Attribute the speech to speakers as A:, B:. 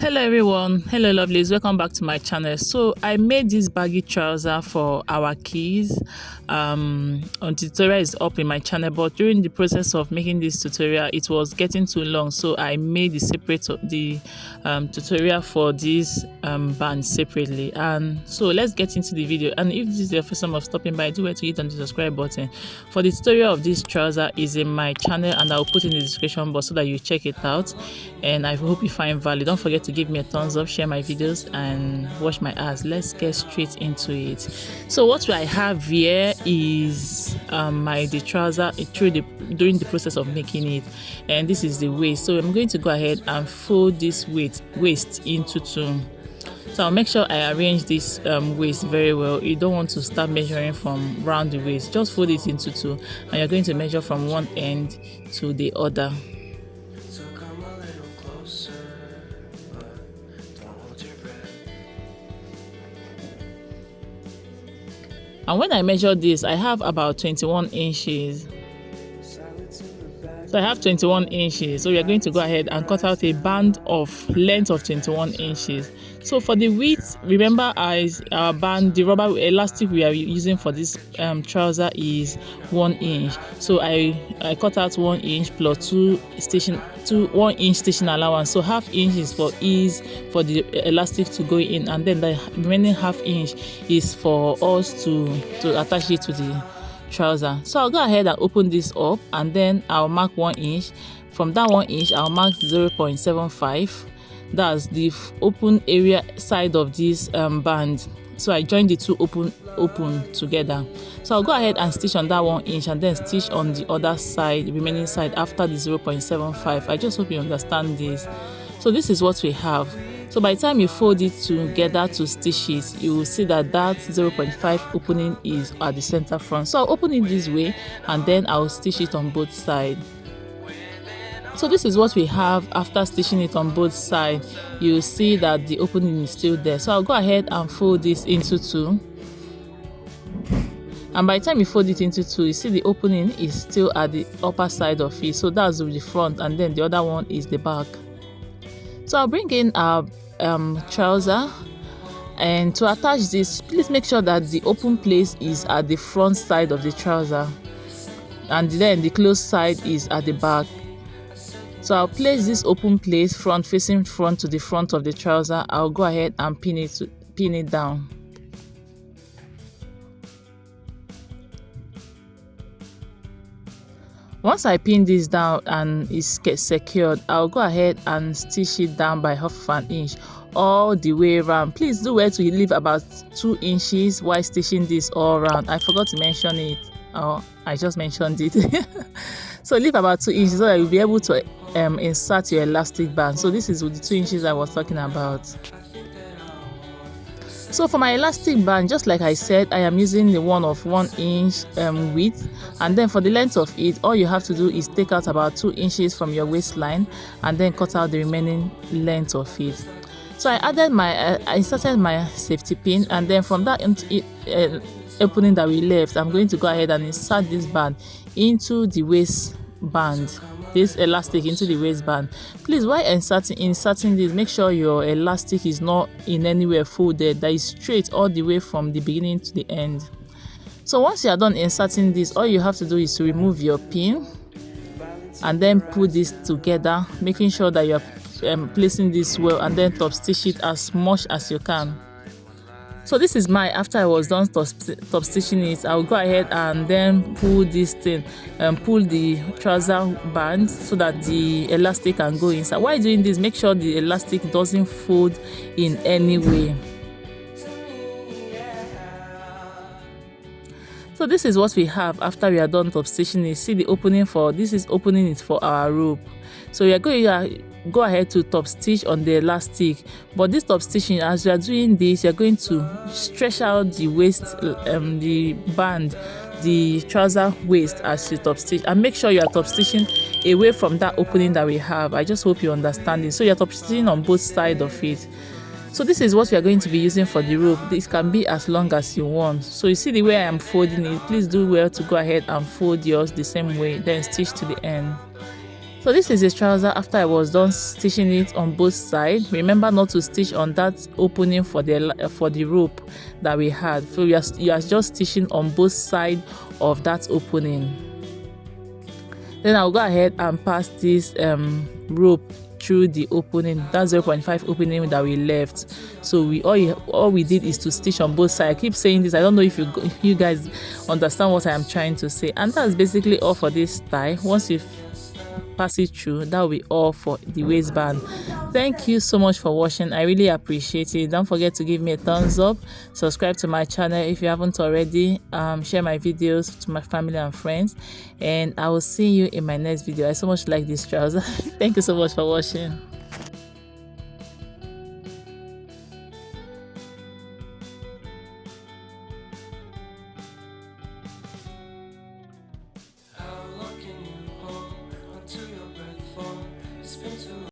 A: Hello everyone, hello lovelies, welcome back to my channel. So I made this baggy trouser for our kids. On tutorial is up in my channel, but during the process of making this tutorial it was getting too long, so I made the separate tutorial for this band separately. And so let's get into the video. And if this is your first time of stopping by, do well to hit on the subscribe button. For the tutorial of this trouser is in my channel and I'll put in the description box so that you check it out, and I hope you find value. Don't forget to give me a thumbs up, share my videos and watch my ads. Let's get straight into it. So what I have here is the trouser during the process of making it, and this is the waist. So I'm going to go ahead and fold this waist into two. So I'll make sure I arrange this waist very well. You don't want to start measuring from round the waist, just fold it into two, and you're going to measure from one end to the other. And when I measure this, I have about 21 inches. So I have 21 inches. So we are going to go ahead and cut out a band of length of 21 inches. So for the width, remember our band, the rubber elastic we are using for this trouser is 1 inch. So I cut out 1 inch plus 1 inch stitching allowance. So ½ inch is for ease for the elastic to go in, and then the remaining ½ inch is for us to attach it to the trouser. So I'll go ahead and open this up, and then I'll mark 1 inch. From that 1 inch I'll mark 0.75. That's the open area side of this band. So I join the two open together. So I'll go ahead and stitch on that 1 inch and then stitch on the other side, the remaining side, after the 0.75. I just hope you understand this. So this is what we have. So by the time you fold it together to stitch it, you will see that 0.5 opening is at the center front. So I'll open it this way and then I'll stitch it on both sides. So this is what we have after stitching it on both sides. You see that the opening is still there. So I'll go ahead and fold this into two. And by the time you fold it into two, you see the opening is still at the upper side of it. So that's the front, and then the other one is the back. So I'll bring in our trouser, and to attach this, please make sure that the open place is at the front side of the trouser, and then the closed side is at the back. So I'll place this open place facing front to the front of the trouser. I'll go ahead and pin it down. Once I pin this down and it's secured, I'll go ahead and stitch it down by ½ inch all the way around. Please do well to leave about 2 inches while stitching this all around. I forgot to mention it. Oh, I just mentioned it. So leave about 2 inches so that you'll be able to insert your elastic band. So this is with the 2 inches I was talking about. So for my elastic band, just like I said, I am using the one of 1 inch width, and then for the length of it, all you have to do is take out about 2 inches from your waistline and then cut out the remaining length of it. So I inserted my safety pin, and then from that opening that we left, I'm going to go ahead and insert this band into the waistband. This elastic into the waistband. Please, while inserting this, make sure your elastic is not in any way folded, that is straight all the way from the beginning to the end. So once you are done inserting this, all you have to do is to remove your pin and then put this together, making sure that you are placing this well, and then top stitch it as much as you can. So this is after I was done top stitching it, I'll go ahead and then pull this thing and pull the trouser band so that the elastic can go inside. While doing this, make sure the elastic doesn't fold in any way. So this is what we have after we are done top stitching it. See the opening opening is for our rope. So we are going to go ahead to top stitch on the elastic, but this top stitching, as you are doing this, you're going to stretch out the waist, the band, the trouser waist as you top stitch, and make sure you are top stitching away from that opening that we have. I just hope you understand it. So you're top stitching on both sides of it. So this is what we are going to be using for the rope. This can be as long as you want. So you see the way I am folding it. Please do well to go ahead and fold yours the same way, then stitch to the end. So this is a trouser after I was done stitching it on both sides. Remember not to stitch on that opening for the rope that we had. So you are just stitching on both sides of that opening. Then I'll go ahead and pass this rope through the opening, that 0.5 opening that we left. So all we did is to stitch on both sides. I keep saying this, I don't know if you guys understand what I am trying to say. And that's basically all for this tie. Once you pass it through, that will be all for the waistband. Thank you so much for watching. I really appreciate it. Don't forget to give me a thumbs up, subscribe to my channel if you haven't already, share my videos to my family and friends, and I will see you in my next video. I so much like this trouser. Thank you so much for watching.